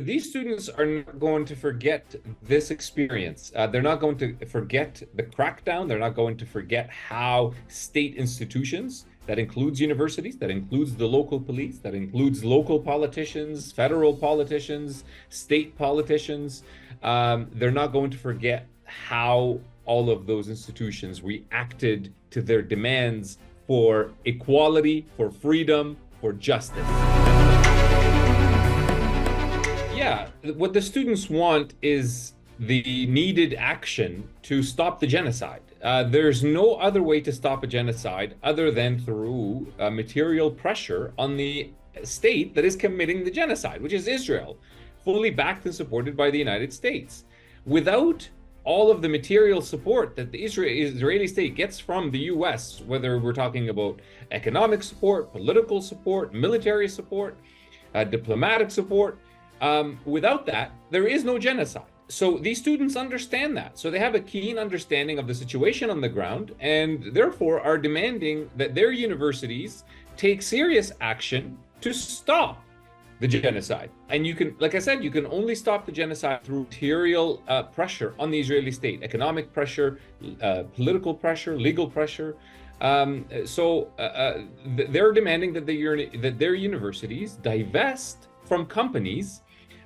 these students are not going to forget this experience. They're not going to forget the crackdown. They're not going to forget how state institutions, that includes universities, that includes the local police, that includes local politicians, federal politicians, state politicians. They're not going to forget how all of those institutions reacted to their demands for equality, for freedom, for justice. Yeah, what the students want is the needed action to stop the genocide. There's no other way to stop a genocide other than through material pressure on the state that is committing the genocide, which is Israel, fully backed and supported by the United States. Without all of the material support that the Israeli state gets from the US, whether we're talking about economic support, political support, military support, diplomatic support, without that, there is no genocide. So these students understand that. So they have a keen understanding of the situation on the ground, and therefore are demanding that their universities take serious action to stop the genocide. And you can, like I said, you can only stop the genocide through material pressure on the Israeli state, economic pressure, political pressure, legal pressure. They're demanding that their universities divest from companies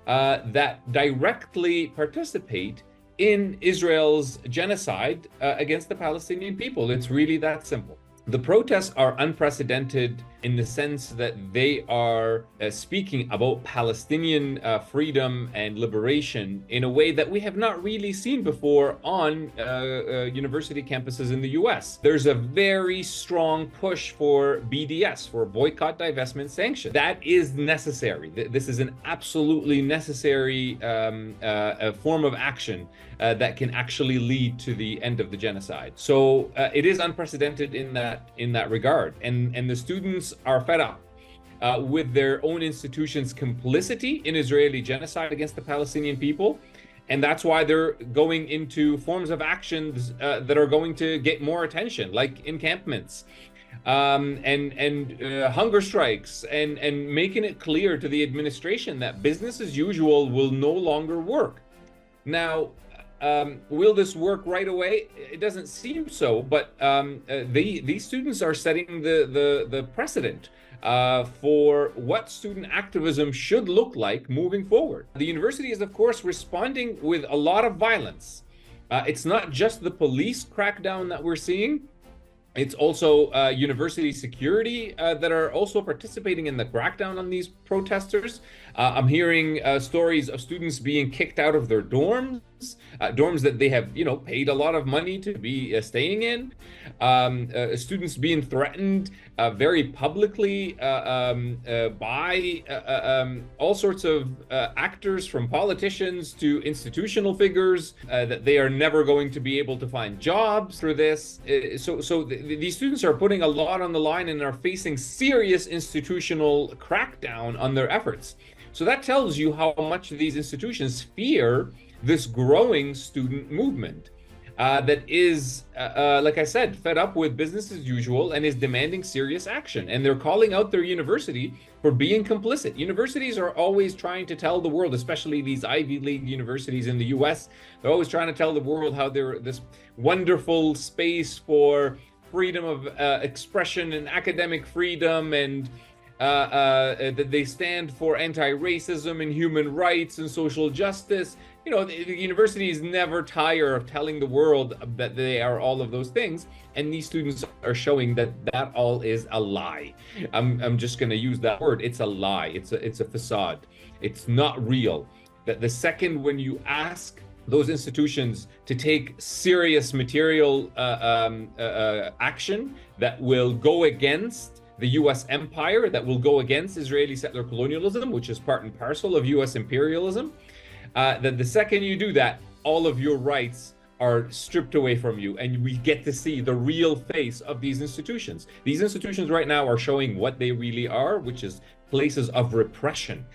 that directly participate in Israel's genocide against the Palestinian people. It's really that simple. The protests are unprecedented in the sense that they are speaking about Palestinian freedom and liberation in a way that we have not really seen before on university campuses in the US. There's a very strong push for BDS, for boycott, divestment, sanction. That is necessary. This is an absolutely necessary form of action that can actually lead to the end of the genocide. So it is unprecedented in that regard. And the students are fed up with their own institutions' complicity in Israeli genocide against the Palestinian people. And that's why they're going into forms of actions that are going to get more attention, like encampments and hunger strikes, and making it clear to the administration that business as usual will no longer work. Now, will this work right away? It doesn't seem so, but these students are setting the precedent for what student activism should look like moving forward. The university is, of course, responding with a lot of violence. It's not just the police crackdown that we're seeing. It's also university security that are also participating in the crackdown on these protesters. I'm hearing stories of students being kicked out of their dorms, dorms that they have, paid a lot of money to be staying in. Students being threatened very publicly by all sorts of actors, from politicians to institutional figures, that they are never going to be able to find jobs for this. These students are putting a lot on the line and are facing serious institutional crackdown on their efforts. So that tells you how much these institutions fear this growing student movement that is, like I said, fed up with business as usual and is demanding serious action. And they're calling out their university for being complicit. Universities are always trying to tell the world, especially these Ivy League universities in the US, they're always trying to tell the world how they're this wonderful space for freedom of expression and academic freedom, and that they stand for anti-racism and human rights and social justice. The universities never tire of telling the world that they are all of those things, and these students are showing that that all is a lie. I'm just going to use that word. It's a lie. It's a facade. It's not real. That the second when you ask those institutions to take serious material action that will go against the US empire, that will go against Israeli settler colonialism, which is part and parcel of US imperialism, that the second you do that, all of your rights are stripped away from you, and we get to see the real face of these institutions. These institutions right now are showing what they really are, which is places of repression,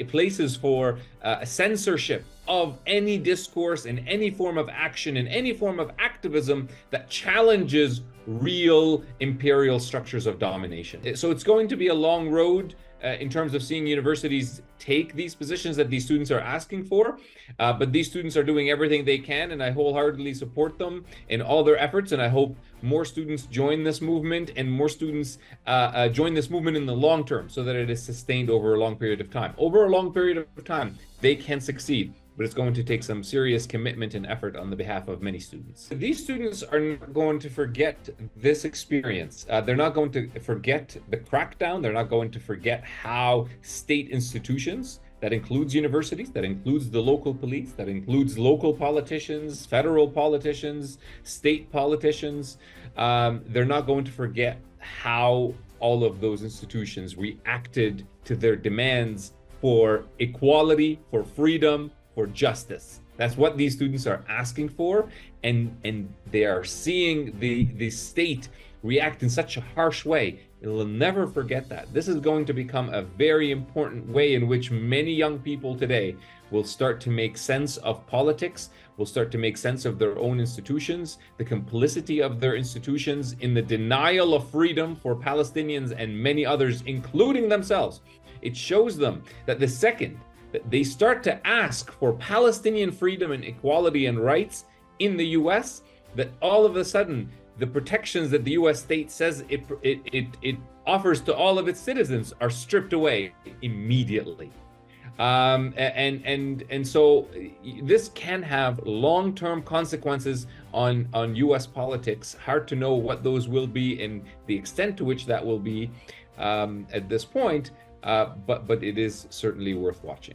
places for censorship of any discourse and any form of action and any form of activism that challenges real imperial structures of domination. So it's going to be a long road. in terms of seeing universities take these positions that these students are asking for. But these students are doing everything they can, and I wholeheartedly support them in all their efforts. And I hope more students join this movement, and more students join this movement in the long term, so that it is sustained over a long period of time. Over a long period of time, they can succeed. But it's going to take some serious commitment and effort on the behalf of many students. These students are not going to forget this experience. They're not going to forget the crackdown. They're not going to forget how state institutions, that includes universities, that includes the local police, that includes local politicians, federal politicians, state politicians, they're not going to forget how all of those institutions reacted to their demands for equality, for freedom, for justice. That's what these students are asking for, and they are seeing the state react in such a harsh way. They'll never forget that. This is going to become a very important way in which many young people today will start to make sense of politics, will start to make sense of their own institutions, the complicity of their institutions in the denial of freedom for Palestinians and many others, including themselves. It shows them that the second that they start to ask for Palestinian freedom and equality and rights in the US, that all of a sudden the protections that the US state says it offers to all of its citizens are stripped away immediately. And so this can have long-term consequences on US politics. Hard to know what those will be and the extent to which that will be at this point. But it is certainly worth watching.